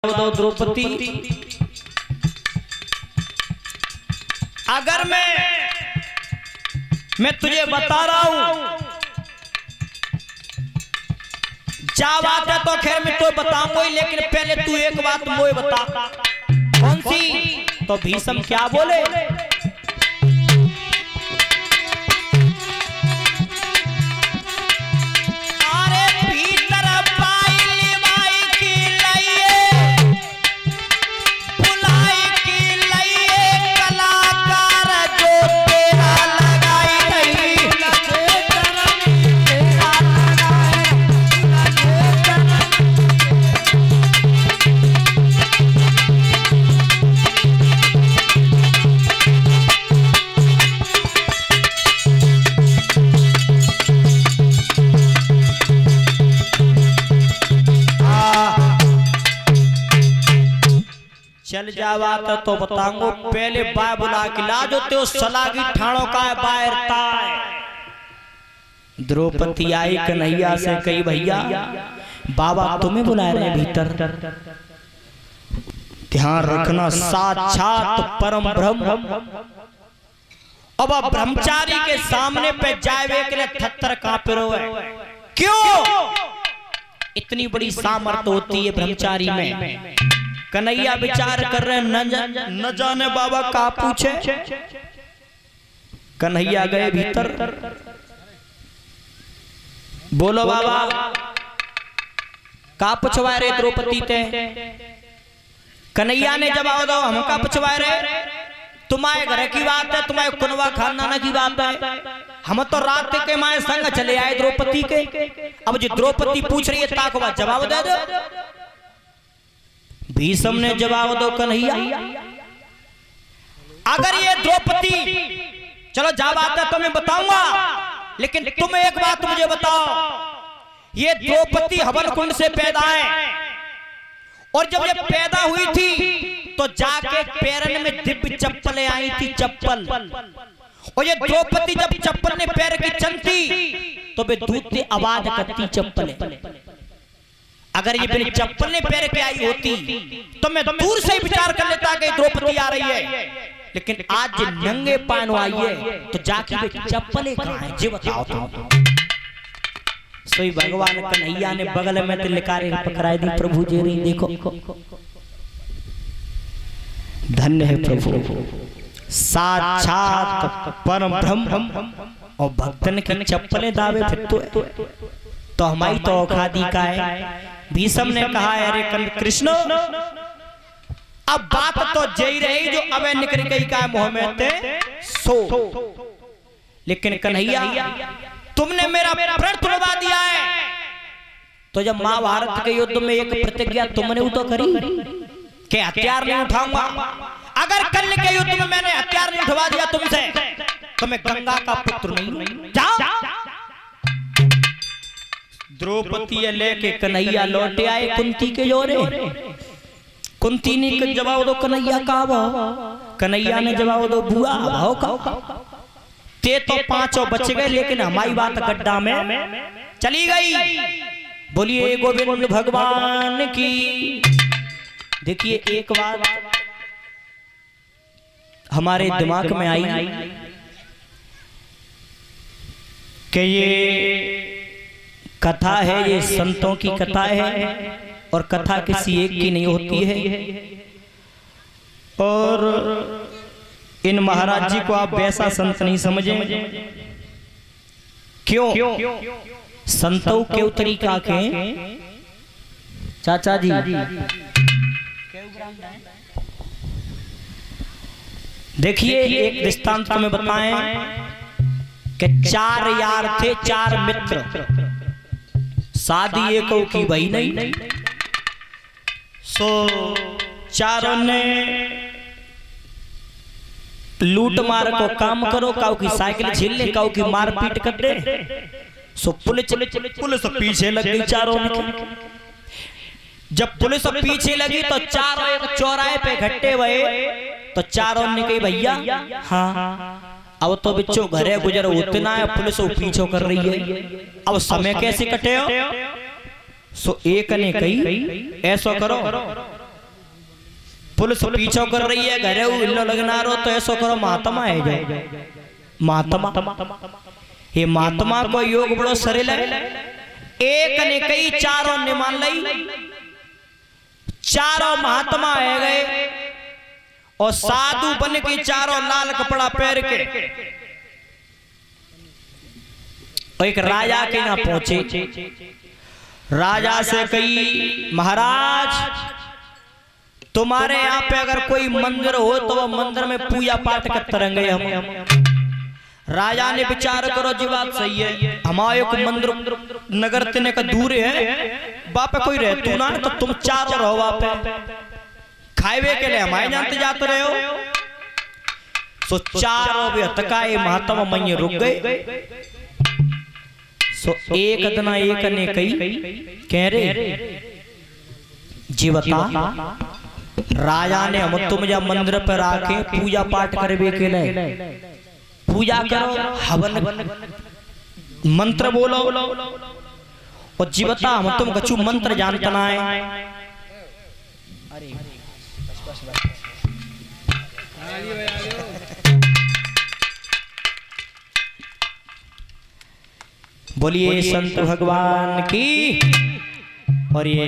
दो द्रौपदी, अगर मैं तुझे बता रहा हूं जा बात है तो खैर मैं तो बताऊंगा ही, लेकिन पहले तू एक बात मुझे बता। कौन सी? तो भीष्म क्या बोले? चल जावा तो बताऊंगा, पहले बाय बुला के ला जो ते सला की ठाणों का बाहर ताए। द्रौपदी आई कन्हैया से कही भैया बाबा तुम्हें बुला रहे भीतर, ध्यान रखना साक्षात परम ब्रह्म। अब ब्रह्मचारी के सामने पे जाए के लिए थत्तर कांपे रोए। क्यों? इतनी बड़ी सामर्थ्य होती है ब्रह्मचारी में। कन्हैया विचार कर रहे न जाने बाबा का पूछे। कन्हैया गए भीतर, बोलो बाबा का पूछवा रहे द्रौपदी ते? कन्हैया ने जवाब दो हम का पूछवा रहे, तुम्हारे घर की बात है, तुम्हारे कुनवा खानदान की बात है, हम तो रात के माए संग चले आए द्रौपदी के। अब जो द्रौपदी पूछ रही है ताकवा जवाब दे दो। भीष्म ने जवाब दो कन्हैया अगर ये द्रौपदी, चलो जा बात है तो मैं बताऊंगा, लेकिन तुम एक बात मुझे बताओ, ये द्रौपदी हवन कुंड से पैदा है और जब ये पैदा हुई थी तो जाके पैरन में दिव्य चप्पलें आई थी, चप्पल। और ये द्रौपदी जब चप्पल ने पैर की चलती तो वे दूध से आवाज करती चप्पलें। अगर ये बिना चप्पल ने पैर के आई होती तो मैं दूर से ही विचार कर लेता कि द्रौपदी आ रही है, लेकिन आज नंगे पांव आई है तो जाके वे चप्पलें कहां हैं जी बताओ तुम। सोई भगवान कन्हैया ने बगल में तिलकारी पकड़ाई दी, प्रभु जी री देखो धन्य है प्रभु, साक्षात परम ब्रह्म और भक्तन की चप्पलें दावे फिर तो हमारी तो औखादी का है। भीष्म ने कहा अरे कृष्ण अब बात तो जई रही जो अब निकल गई का मुंह में ते सो, लेकिन कन्हैया तुमने मेरा प्रण तुड़वा दिया है। तो जब महाभारत के युद्ध में एक प्रतिज्ञा तुमने तो करी कि हथियार नहीं उठाऊंगा, अगर कल के युद्ध में मैंने हथियार नहीं उठवा दिया तुमसे तो मैं गंगा का पुत्र नहीं। जाओ। द्रौपदी लेके कन्हैया लौटे आए कुंती के जोरे। कुंती ने जवाब दो कन्हैया का भाव, कन्हैया ने जवाब दो बुआ भाव का। ते तो पांचों बच गए लेकिन हमारी बात गड्ढा में चली गई। बोलिए गोविंद भगवान की। देखिए एक बात हमारे दिमाग में आई कि ये कथा है, ये संतों की कथा है और कथा किसी एक की नहीं होती है। और इन महाराज जी को आप वैसा संत नहीं समझें। क्यों? संतों के तरीका के चाचा जी देखिए एक दृष्टांत में बताएं कि 4 यार थे, 4 मित्र, शादी एक की वही नहीं, सो चारों ने लूट मार को काम करो, काऊ की साइकिल छीन ले, काऊ की मारपीट कर दे। सो पुलिस पीछे लग गई चारों ने। जब पुलिस पीछे लगी तो चारों एक चौराहे पे इकट्ठे हुए तो चारों ने कही भैया हाँ अब तो बिच्छो घरे गुजर उतना है, पुलिस पीछे कर रही है, अब समय कैसे कटे हो? सो एक ने कही ऐसा करो पुलिस पीछो कर रही है, घरे इल्लो लगना रो तो ऐसो करो महात्मा है जाए महात्मा। ये महात्मा को योग बड़ो सरेल है। एक ने कई चारों ने मान लई, चारों महात्मा है गए और साधु बन के चारों लाल कपड़ा पहन के एक राजा के यहाँ पहुंचे। राजा से कही महाराज तुम्हारे यहाँ पे अगर कोई मंदिर हो तो वो मंदिर में पूजा पाठ करते रहेंगे हम। राजा ने विचार करो जी बात सही है, हमारे को मंदिर नगर तिने का दूर है, बापे कोई रहे तू ना तो तुम चारों रहो बापे खाए के लिए हमारे जानते जाते रहे हो। सो चारों भी हतकाए महात्मा मैया रुक गए। सो एक दना एक ने कही कह रहे जी बता राजा ने हम तुम जा मंदिर पर आके पूजा पाठ करवे के लिए पूजा करो, हवन मंत्र बोलो और जी बता हम तुम कछु मंत्र जानता ना है। बोलिए संत भगवान की। और ये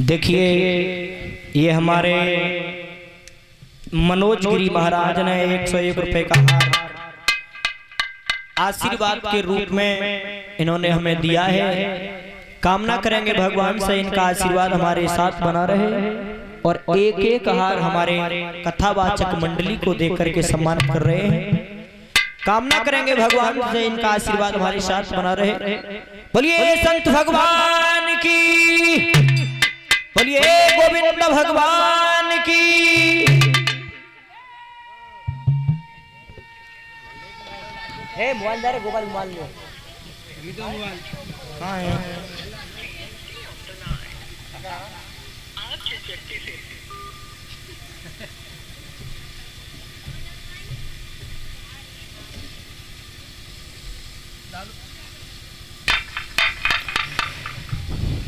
देखिए ये हमारे मनोज गिरी महाराज ने 101 रुपए का हार आशीर्वाद के रूप में इन्होंने हमें दिया है। कामना करेंगे भगवान से इनका आशीर्वाद हमारे साथ बना रहे और एक एक हार हमारे कथावाचक मंडली को देकर करके सम्मानित कर रहे हैं। कामना करेंगे भगवान से इनका आशीर्वाद हमारे साथ बना रहे। बोलिए संत भगवान की, बोलिए गोविंद भगवान की। हे मोबाइल जा रे गोपाल मोबाइल लो अभी तो मोबाइल कहां है।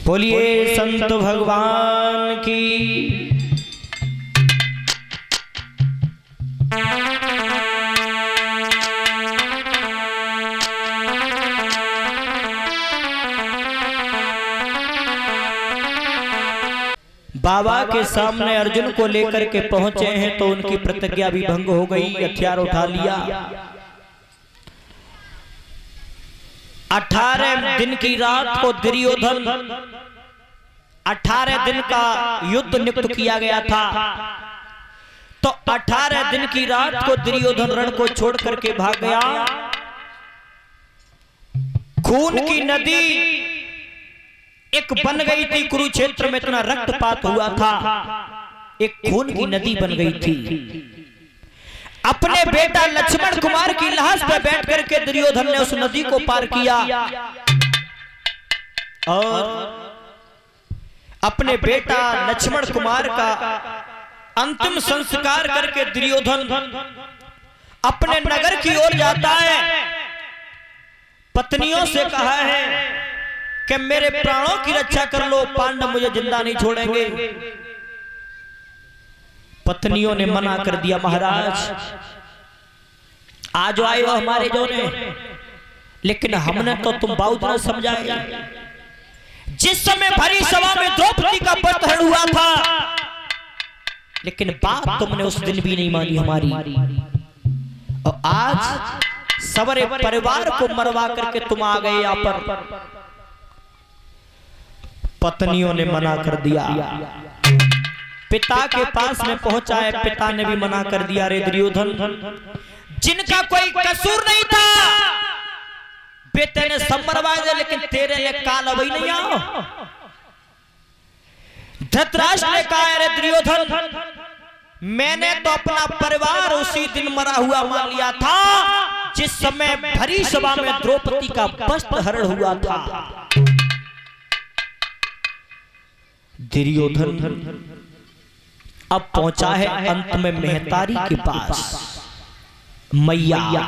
बोलिए संत भगवान की। बाबा के सामने अर्जुन को लेकर के पहुंचे हैं तो उनकी प्रतिज्ञा भी भंग हो गई, हथियार उठा लिया। 18 दिन की रात को दुर्योधन 18 दिन का युद्ध नियुक्त किया गया था। तो 18 दिन की रात को दुर्योधन रण को छोड़ करके भाग गया। खून की नदी एक बन गई थी कुरुक्षेत्र में, इतना रक्तपात हुआ था, एक खून की नदी बन गई थी। अपने बेटा लक्ष्मण कुमार की लाश पर बैठ करके दुर्योधन ने उस नदी को पार किया और अपने बेटा लक्ष्मण कुमार का अंतिम संस्कार करके दुर्योधन अपने नगर की ओर जाता है। पत्नियों से कहा है कि मेरे प्राणों की रक्षा कर लो, पांडव मुझे जिंदा नहीं छोड़ेंगे। पत्नियों ने मना कर दिया, महाराज आज आए हो हमारे जो ने, लेकिन हमने तो तुम बहुत न समझाया। जिस समय भरी सभा में द्रौपदी का अपहरण हुआ था, लेकिन बात तुमने उस दिन भी नहीं मानी हमारी, और आज सवरे परिवार को मरवा करके तुम आ गए यहाँ पर। पत्नियों ने मना कर दिया। पिता के पास में पहुंचा है, पिता ने भी मना कर दिया। रे दुर्योधन, जिनका कोई कसूर नहीं था बेटे ने सब मरवा दिया, लेकिन तेरे लिए काल अभी नहीं आओ। धृतराष्ट्र ने कहा, रे दुर्योधन, मैंने तो अपना परिवार उसी दिन मरा हुआ मान लिया था जिस समय भरी सभा में द्रौपदी का वस्त्र हरण हुआ था। दुर्योधन अब पहुंचा है अंत में मेहतारी के पास मैया।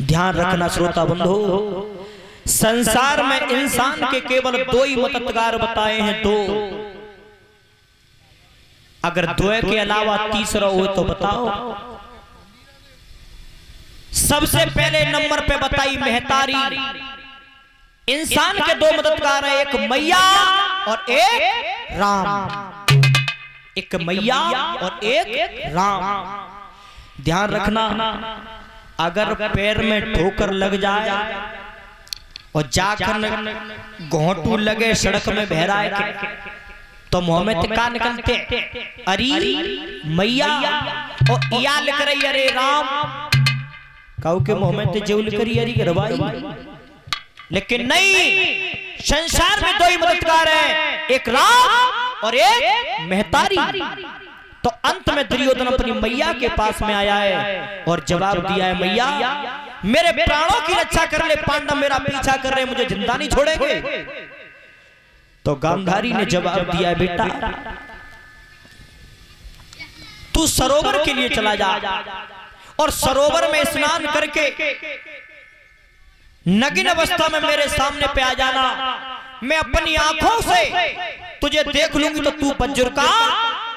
ध्यान रखना श्रोता बंधु, संसार में इंसान के केवल दो ही मददगार बताए हैं, दो। अगर दो के अलावा तीसरा हो तो बताओ। सबसे पहले नंबर पे बताई मेहतारी। इंसान के दो मददगार हैं, एक मैया और एक राम। एक मैया और एक राम। ध्यान रखना, अगर पैर में ठोकर लग जाए और जाकर घोंटू लगे सड़क में बहराए के, तो मुंह में तिक्का निकलते, अरे मैया और या लिख रही अरे राम, काऊ के मुंह में तिजौल करी अरे गरबाई। लेकिन नहीं, संसार में दो ही मददगार है, एक राम और एक मेहतारी। तो अंत में दुर्योधन अपनी मैया के पास में आया है और जवाब दिया है, मैया मेरे प्राणों की रक्षा कर ले, पांडव मेरा पीछा कर रहे, मुझे जिंदा नहीं छोड़ेंगे। तो गांधारी ने जवाब दिया, बेटा तू सरोवर के लिए चला जा और सरोवर में स्नान करके नग्न अवस्था में मेरे सामने पे आ जाना। मैं अपनी आंखों से तुझे देख लूंगी तो तू बज्र का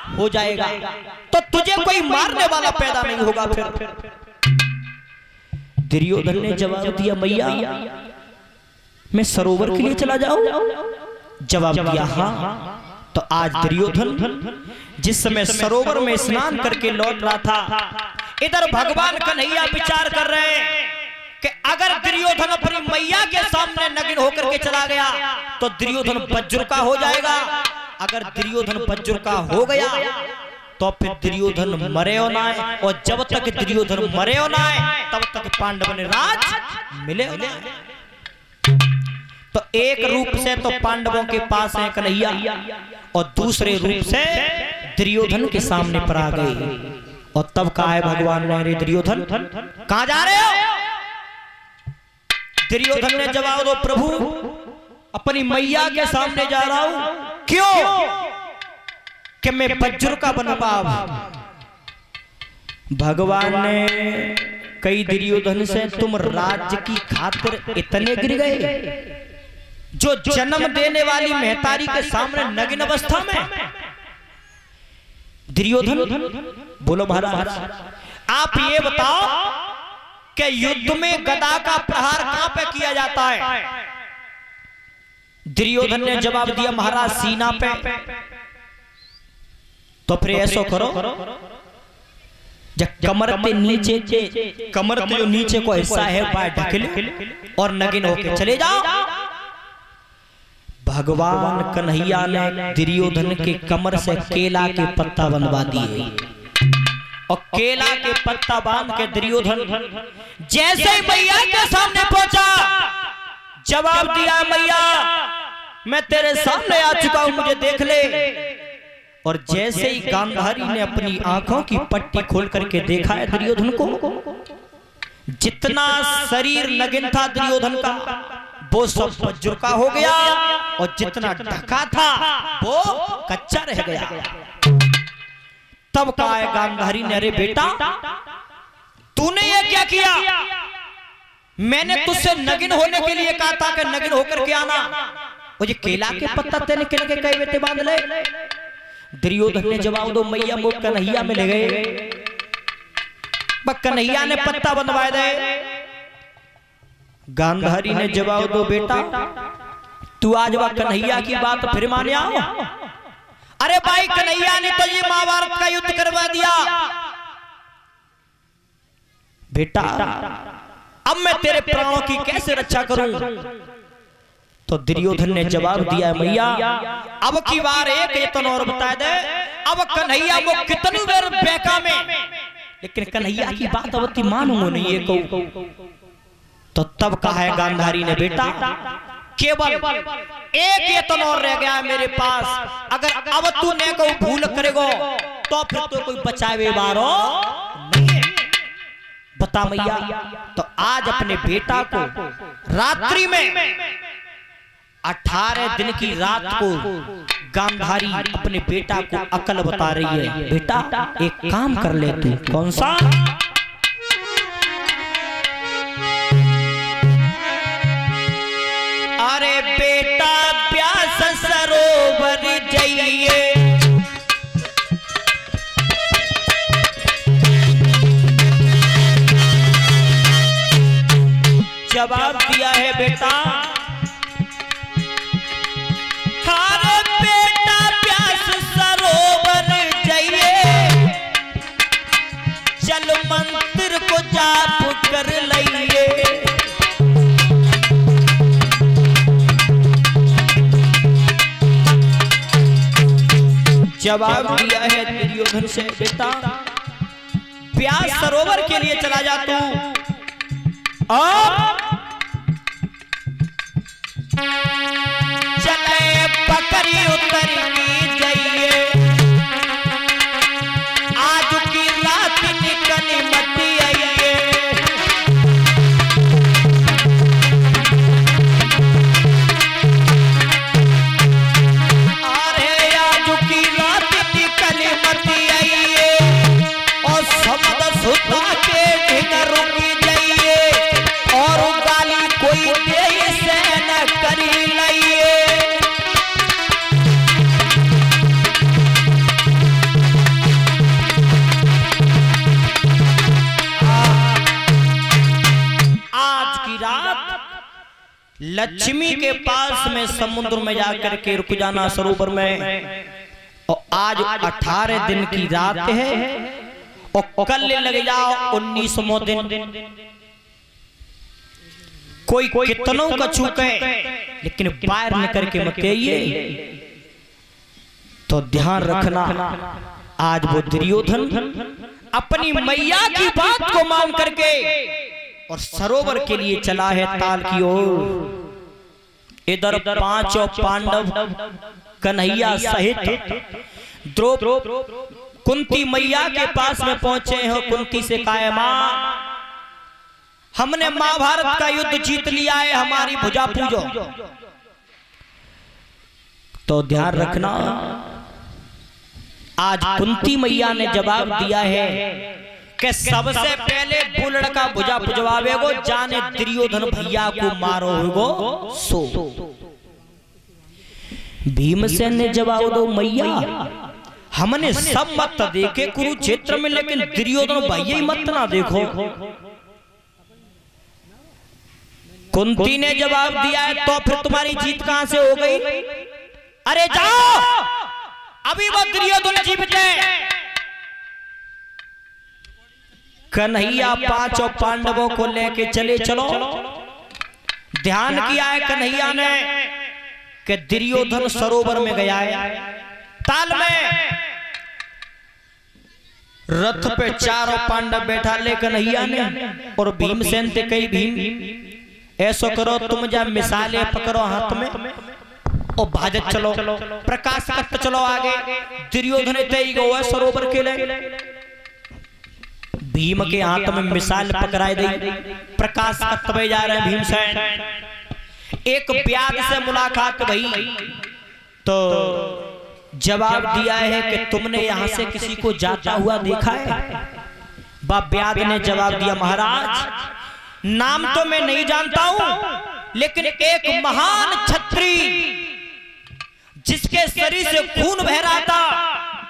हो जाएगा, तो तुझे कोई मारने वाला पैदा नहीं होगा। फिर दुर्योधन ने जवाब दिया, मैया मैं सरोवर के लिए चला जाऊं? जवाब दिया हाँ। तो आज दुर्योधन जिस समय सरोवर में स्नान करके लौट रहा था, इधर भगवान कन्हैया विचार कर रहे हैं कि अगर दुर्योधन अपनी मैया के सामने नग्न होकर के चला गया तो दुर्योधन बज्र का हो जाएगा। अगर दुर्योधन बज्र का हो गया तो फिर दुर्योधन मरे हो ना है, और जब तक दुर्योधन मरे हो ना है तब तक पांडव ने राज मिले हो ना है। तो एक रूप से तो पांडवों के पास है कन्हैया, और दूसरे रूप से दुर्योधन के सामने पर आ गए। और तब कहा है भगवान ने, अरे दुर्योधन कहां जा रहे हो? दुर्योधन ने जवाब दो, प्रभु अपनी मैया के सामने जा रहा हूं। क्यों? कि मैं बज्र का बन पाऊं। भगवान ने कई दुर्योधन से, तुम राज्य की खातिर इतने गिर गए जो जन्म देने वाली मेहतारी के सामने नग्न अवस्था में? दुर्योधन बोलो महाराज, आप ये बताओ कि युद्ध में गदा का प्रहार कहां पे किया जाता है? दुर्योधन ने जवाब दिया, महाराज सीना पे। तो फिर ऐसा करो, जब कमर के नीचे कमर के जो नीचे को हिस्सा है वह ढक ले और नग्न होकर चले जाओ। भगवान कन्हैया ने दुर्योधन के कमर से केला के पत्ता बनवा दिए, और केला के पत्ता बांध के दुर्योधन जैसे ही मैया के सामने पहुंचा, जवाब दिया, मैया मैं तेरे सामने आ चुका हूं, मुझे देख ले। और जैसे ही गांधारी ने अपनी आंखों की पट्टी खोल करके देखा है दुर्योधन को, जितना शरीर नग्न था दुर्योधन का वो सब वज्र का हो गया, और जितना ढका था वो कच्चा रह गया। तब कहा है गांधारी ने, अरे बेटा तूने ये क्या किया? मैंने तुझसे नग्न होने के लिए कहा था कि नग्न होकर के आना, और ये केला के पत्ता तेने किन के कई बेटे बांध ले? दुर्योधन ने जवाब दो, मैया वो कन्हैया में ले गए, कन्हैया ने पत्ता बनवाए दे। गांधारी ने जवाब दो, बेटा तू आज वह कन्हैया की बात फिर माने आओ। अरे भाई कन्हैया ने तो ये महाभारत का युद्ध करवा दिया, बेटा अब मैं तेरे प्राणों की कैसे रक्षा करूं? तो दुर्योधन ने जवाब दिया, मैया अब की बार एक यत्न और बता दे, अब कन्हैया वो कितनी देर बेका में, लेकिन कन्हैया की बात अब मानूंगा नहीं ये कहूं। तो तब कहा है गांधारी ने, बेटा केवल एक यत्न और रह गया है मेरे पास, अगर अब तू ने को भूल करेगो तो फिर तो कोई बचावे वारो नहीं है। बता मैया। तो आज अपने बेटा को रात्रि में 18 दिन की रात को गांधारी अपने बेटा को अकल बता रही है, बेटा एक काम कर ले तू। कौन सा? अरे बेटा प्यास सरोवर जाइए, जवाब दिया है बेटा, अरे बेटा प्यास सरोवर जाइए, चल मंत्र को जाप कर लइए। जवाब दिया है दुर्योधन से, बेटा प्यास सरोवर के लिए चला जा तू, और चले पकड़ी उतर की जाइए, आज की रात निकल मत आइए। अरे आज की रात निकल मत आइए, और समद सुधा के ढिंगर रुकी जाइए, और गाली कोई दे से न करी लाइए। आज की रात लक्ष्मी के पास में समुद्र में जाकर के रुक जाना सरोवर में, और आज 18 दिन की रात है, और कल लग जाओ 19वां दिन। कोई कितनों का चूके लेकिन बाहर निकल के मत कहिए। तो ध्यान रखना, आज वो दुर्योधन अपनी मैया की बात को मान करके और सरोवर के लिए चला है ताल की ओर। इधर पांचों पांडव कन्हैया सहित द्रौपदी कुंती मैया के पास में पहुंचे हो। कुंती से कहा, मां हमने महाभारत का युद्ध जीत लिया है, हमारी भुजा पूजो। तो ध्यान रखना, आज कुंती मैया ने जवाब दिया है कि सबसे पहले वो लड़का भुजा पुजवावेगो, जाने दुर्योधन भैया को मारो होगो सो। भीमसेन ने जवाब दो, मैया हमने सब मत देखे कुरुक्षेत्र में, लेकिन दुर्योधन भैया ही मत ना देखो। कुंती ने जवाब दिया है, तो फिर तुम्हारी जीत कहां से हो गई? अरे जाओ, अभी वो दुर्योधन जीवित है। कन्हैया पांचों पांडवों को लेके चले चलो। ध्यान किया है कन्हैया ने कि दुर्योधन सरोवर में गया है, ताल में रथ पे चारों पांडव बैठा ले कन्हैया ने, और भीमसेन से कही, भीम ऐसो करो, तुम जा मिसाले पकड़ो हाथ में और भाजत चलो, प्रकाश करते चलो आगे। दुर्योधन तेई गो है सरोवर के लिए। भीम के हाथ में मिसाल पकड़ाई दी, प्रकाश करते जा रहे हैं भीमसेन। एक ब्याद से मुलाकात भई, तो जवाब दिया है कि तुमने यहां से किसी को जाता हुआ देखा है? ब्याद ने जवाब दिया, महाराज नाम तो मैं नहीं जानता हूं, लेकिन एक महान क्षत्रिय जिसके शरीर से खून बह रहा था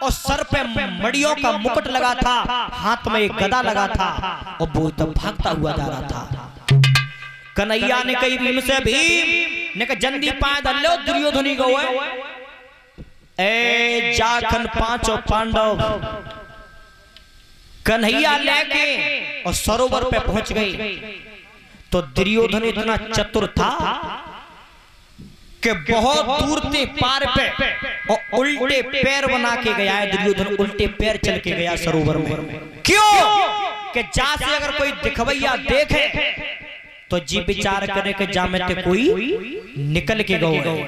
और सर पे मड़ियों का मुकुट लगा था, हाथ में एक गदा लगा था, और वो तब भागता हुआ जा रहा था। कन्हैया ने कही भीम से, भीम ने कहा जल्दी पाए धल्लो दुर्योधनी गो है। ए जाखन पांचों पांडव कन्हैया लेके और सरोवर पे पहुंच गए। तो दुर्योधन इतना चतुर था कि बहुत दूर से पार पे और उल्टे पैर बना के गया है। दुर्योधन उल्टे पैर चल के गया सरोवर में। क्यों? कि जा से अगर कोई दिखवैया देखे तो जी विचार करे कि जा में ते कोई निकल के गए।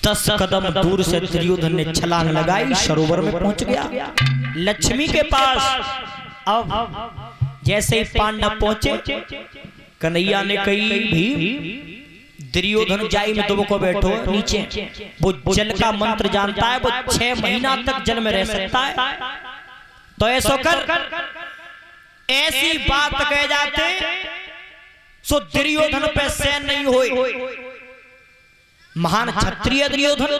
10 कदम दूर से दुर्योधन ने छलांग लगाई, सरोवर में पहुंच गया लक्ष्मी के पास। अब जैसे ही पांडव पहुंचे, कन्हैया ने कही, भीम दुर्योधन जाई में दुब को बैठो नीचे, वो जल का मंत्र जानता है, वो 6 महीना तक जल में रह सकता है। तो ऐसा कर ऐसी बात कह जाते सो दुर्योधन पे सहन नहीं हुई। महान क्षत्रिय दुर्योधन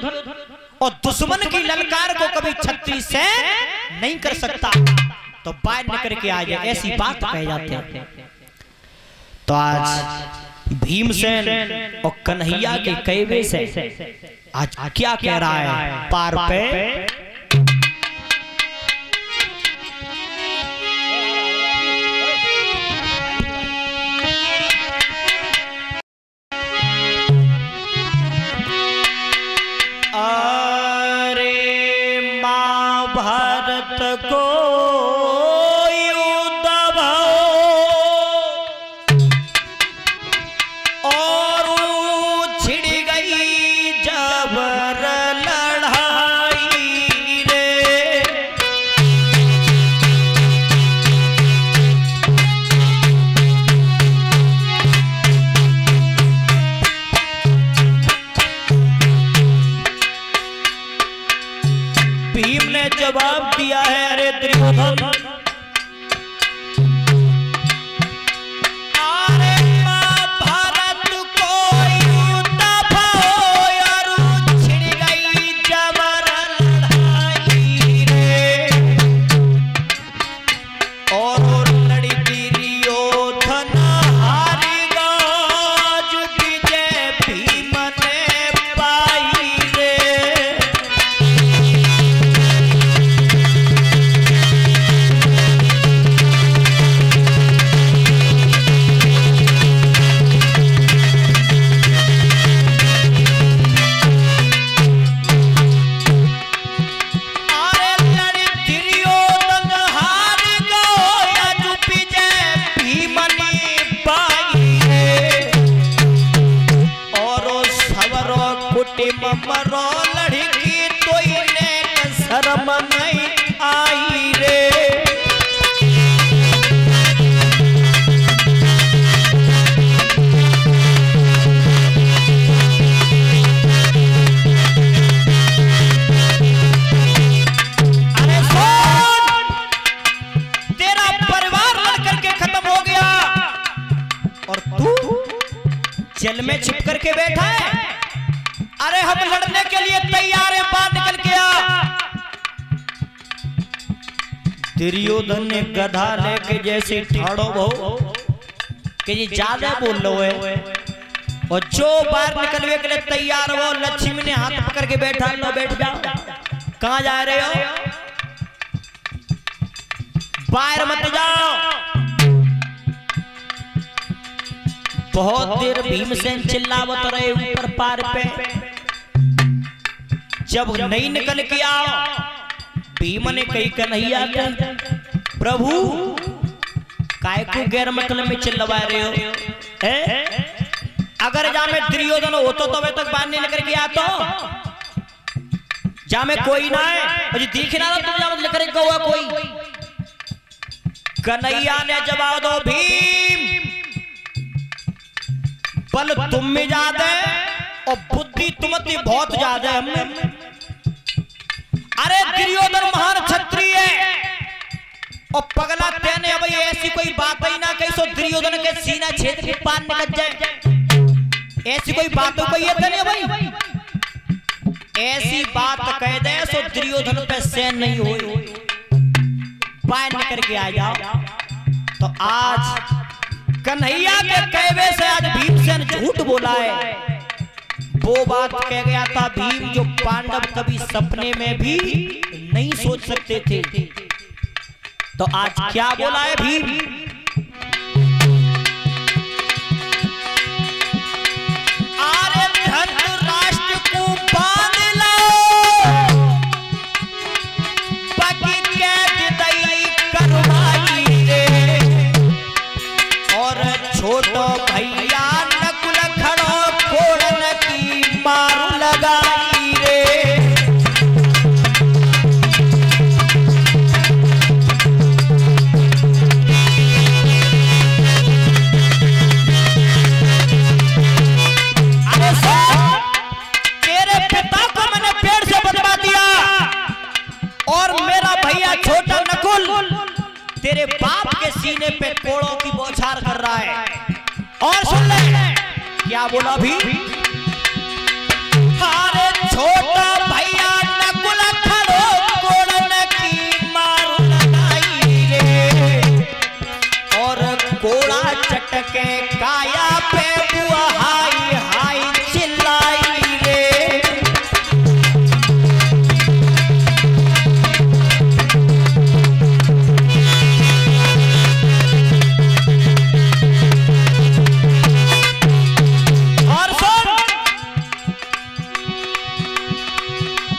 और दुश्मन की ललकार को कभी क्षत्रिय से नहीं कर सकता, तो बाहर निकल के आ जाए, ऐसी बात कह जाते हैं। तो आज भीमसेन और कन्हैया के कहवे से आज क्या कह रहा है पार पे। अरे मां भारत को जवाब दिया है, अरे दुर्योधन मरो लड़की तो इन्हें शर्म नहीं आई रे। अरे सुन, तेरा परिवार लड़ करके खत्म हो गया और तू जेल में छिप करके बैठा है। अरे हम लड़ने के लिए तैयार है, बाहर निकल के आ। दुर्योधन ने गधा लेके जैसे ठाड़ो भो कि ये ज्यादा बोल लो है, और जो बाहर निकलने के लिए तैयार हो, लक्ष्मी ने हाथ पकड़ के बैठा, लो बैठ जाओ। कहां जा रहे हो? बाहर मत जाओ। बहुत देर भीमसेन चिल्लावत रहे ऊपर पार पे। जब नहीं निकल के आओ, भीम ने कही कन्हैया प्रभु काय को गैर मतलब में चिल्लवा रहे हो? अगर जा में दुर्योधन हो तो वे तक बाहर नहीं निकल के आता, जा में कोई ना है और दिख ना तुम जा मतलब करे हुआ कोई। कन्हैया ने जवाब दो, भीम बल तुम में ज्यादा है और बुद्धि तुमती बहुत ज्यादा है। अरे दुर्योधन महान क्षत्रिय है और पगला तेने भाई ऐसी कोई बात ही ना कही सो दुर्योधन के सीना छेद के पार निकल जाए, ऐसी कोई बात तो कही है भाई। ऐसी बात कह दे सो दुर्योधन पे सहन नहीं हुई, बाहर निकल के आ जाओ। तो आज कन्हैया के कहवे से आज भीमसेन झूठ बोला है। वो बात कह गया था भीम जो पांडव कभी सपने में भी नहीं सोच सकते थे। तो आज क्या बोला है भीम? अरे धृतराष्ट्र को बांध लो, बाकी कैद दई करवाई रे, और छोटो भैया नकुल खड़ो फोड़न की मारू लगाई रे। भैया छोटा नकुल तेरे बाप के सीने पे कोड़ों की बौछार कर रहा है। और सुन ले क्या बोला भी, अरे छोटा भैया नकुल खड़ो कोड़न की मार लगाई रे, और कोड़ा चटके काया पे बुआ हाय हाय चिल्लाई रे। और सुन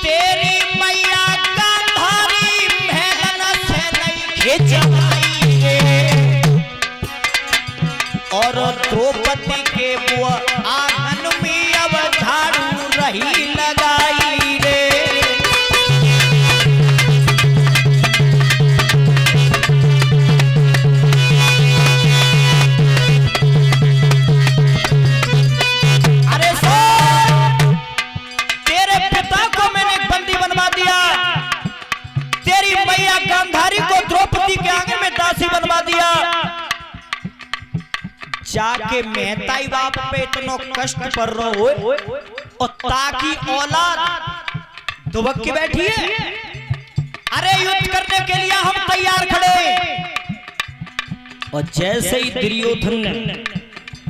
तेरी मैया गांधारी महलन से नहीं खिंचवाई रे, और द्रौपदी के बुआ आंगन में अब झाड़ू रही लगाई रे। अरे तेरे पिता को मैंने बंदी बनवा दिया, तेरी मैया गांधारी को द्रौपदी के आंगन में दासी बनवा दिया, जाके मेहताई बाप पे इतना कष्ट कर रहो और ताकि औलाद दुबक के बैठी है। अरे युद्ध करने के लिए हम तैयार खड़े। और जैसे ही दुर्योधन ने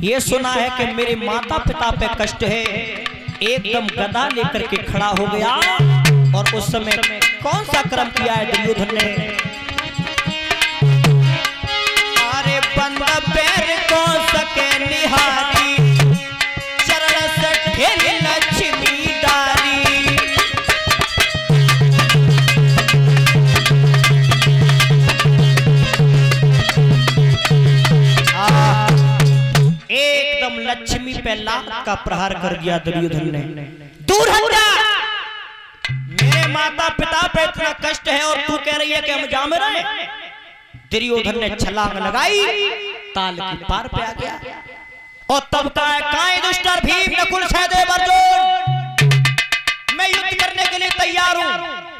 ये सुना है कि मेरे माता पिता पे कष्ट है, एकदम गदा लेकर के खड़ा हो गया। और उस समय कौन सा कर्म किया है दुर्योधन ने, अरे बंद पैर को सके निहारी चरण से ठेल लक्ष्मी डाली, एकदम लक्ष्मी पे लात का प्रहार कर दिया दुर्योधन ने। दूर हट जा, मेरे माता पिता पे इतना कष्ट है और तू कह रही है कि हम जा में रहे। दुर्योधन ने छलांग लगाई, ताल की पार पे आ गया। और तब कहा, काहे दुष्टर भीम नकुल सहदेव अर्जुन, मैं युद्ध करने के लिए तैयार हूं,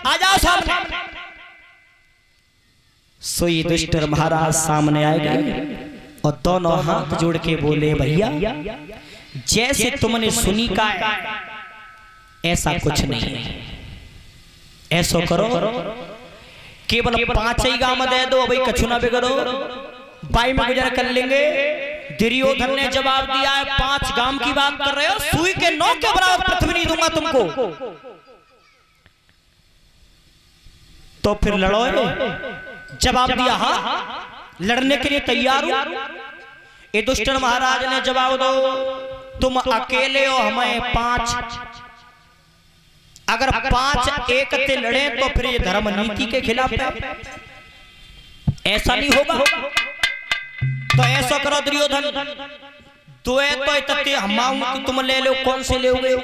आ जाओ सामने। सोई दुष्टर महाराज सामने आए गए और दोनों हाथ जोड़ के बोले, भैया जैसे तुमने सुनी का ऐसा कुछ नहीं है, ऐसा करो केवल 5 ही गांव दे दो, भाई कछु ना बिगड़ो, बाई में गुजर कर लेंगे। दुर्योधन ने जवाब दिया है, 5 गांव की बात कर रहे हो, सुई के 9 के बराबर पृथ्वी नहीं दूंगा तुमको, तो फिर लड़ो। जवाब दिया, हाँ लड़ने के लिए तैयार हूं। ये दुष्टन महाराज ने जवाब दो, तुम अकेले हो, हमें 5, अगर 5 एक से लड़े तो फिर ये धर्म नीति के खिलाफ है, ऐसा नहीं होगा। तो ऐसा करो दुर्योधन, तो इतने हम तुम ले लो, कौन से लोगे,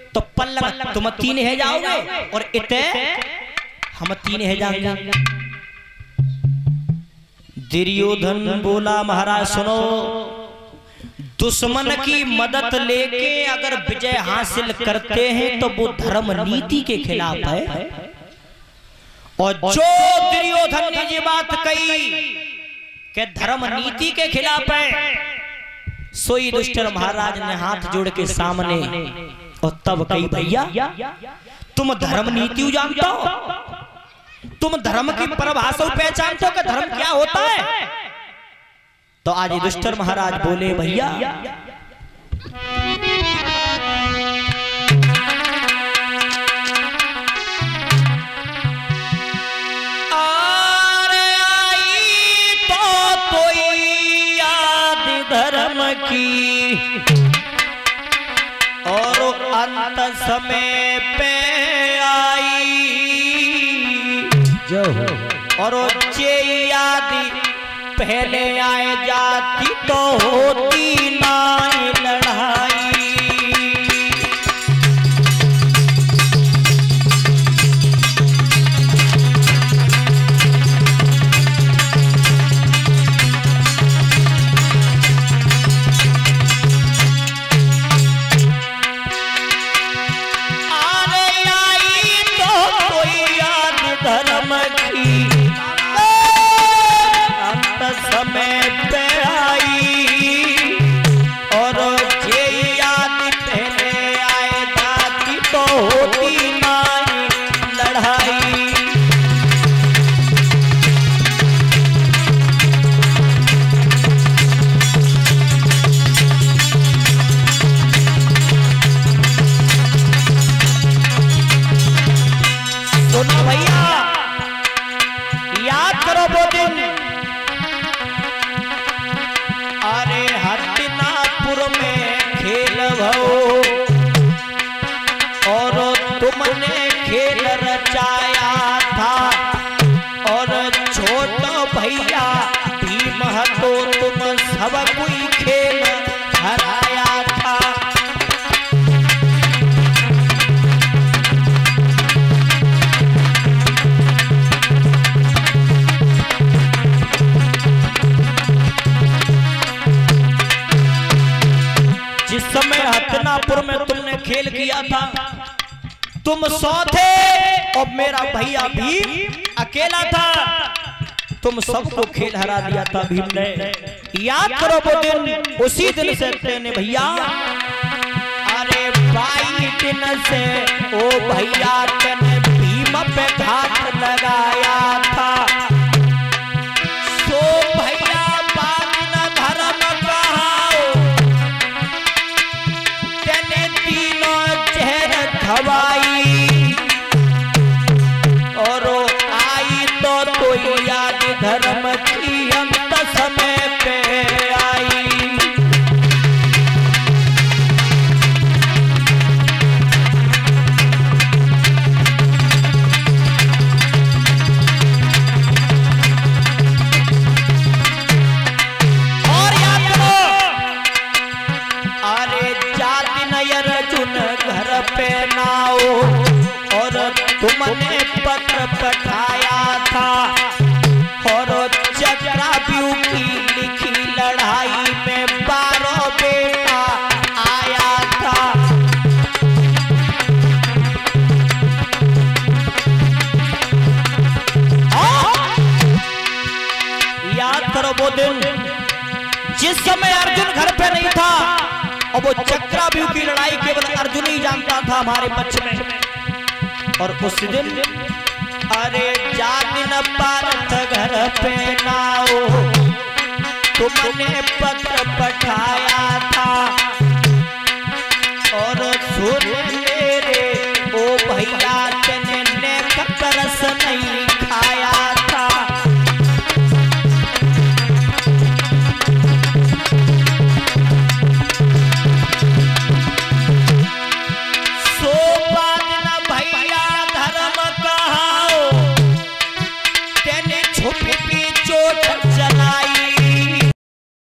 तो पल्लव तुम 3 है जाओगे और इतने हम 3 है जाएंगे। दुर्योधन बोला, महाराज सुनो, दुश्मन की मदद लेके अगर विजय हासिल करते हैं तो वो धर्म नीति के खिलाफ है। और जो दुर्योधन ने ये बात कही कि धर्म नीति के खिलाफ है, सोई दुष्टर महाराज ने हाथ जोड़ के सामने और तब कही, भैया तुम धर्म नीति जानते हो, तुम धर्म की परिभाषा पहचानते हो कि धर्म क्या होता है। तो आज दुष्टर महाराज बोले, भैया धर्म की और अंत समय पे आई, और चे यादी पहले आए जाती तो होती ना लड़ाई। धर्म की हस्तिनापुर में तुमने खेल किया था, तुम 100 थे और मेरा भैया भीम अकेला था, तुम सबको खेल हरा दिया था भीम ने। याद करो वो दिन, उसी दिन से तेने भैया, अरे 22 दिन से ओ भैया तेने भीम पे घात लगाया था। सो भैया बात न धर्म कहाओ, तेने तीनों जहर खवाई और आई तो याद धर्म की अंत समय पे आई। और याद करो, अरे जाति नयर अर्जुन घर पे नाओ और तुमने पत्र पठाया था और चक्राव्यूह की लिखी लड़ाई में 12 बेटा आया था। याद करो वो दिन, जिस समय अर्जुन घर पे नहीं था और वो चक्राव्यूह की लड़ाई केवल अर्जुन ही जानता था हमारे पक्ष में। और उस दिन अरे जातिन पार्थ घर पे नाओ, तुमने पत्र पठाया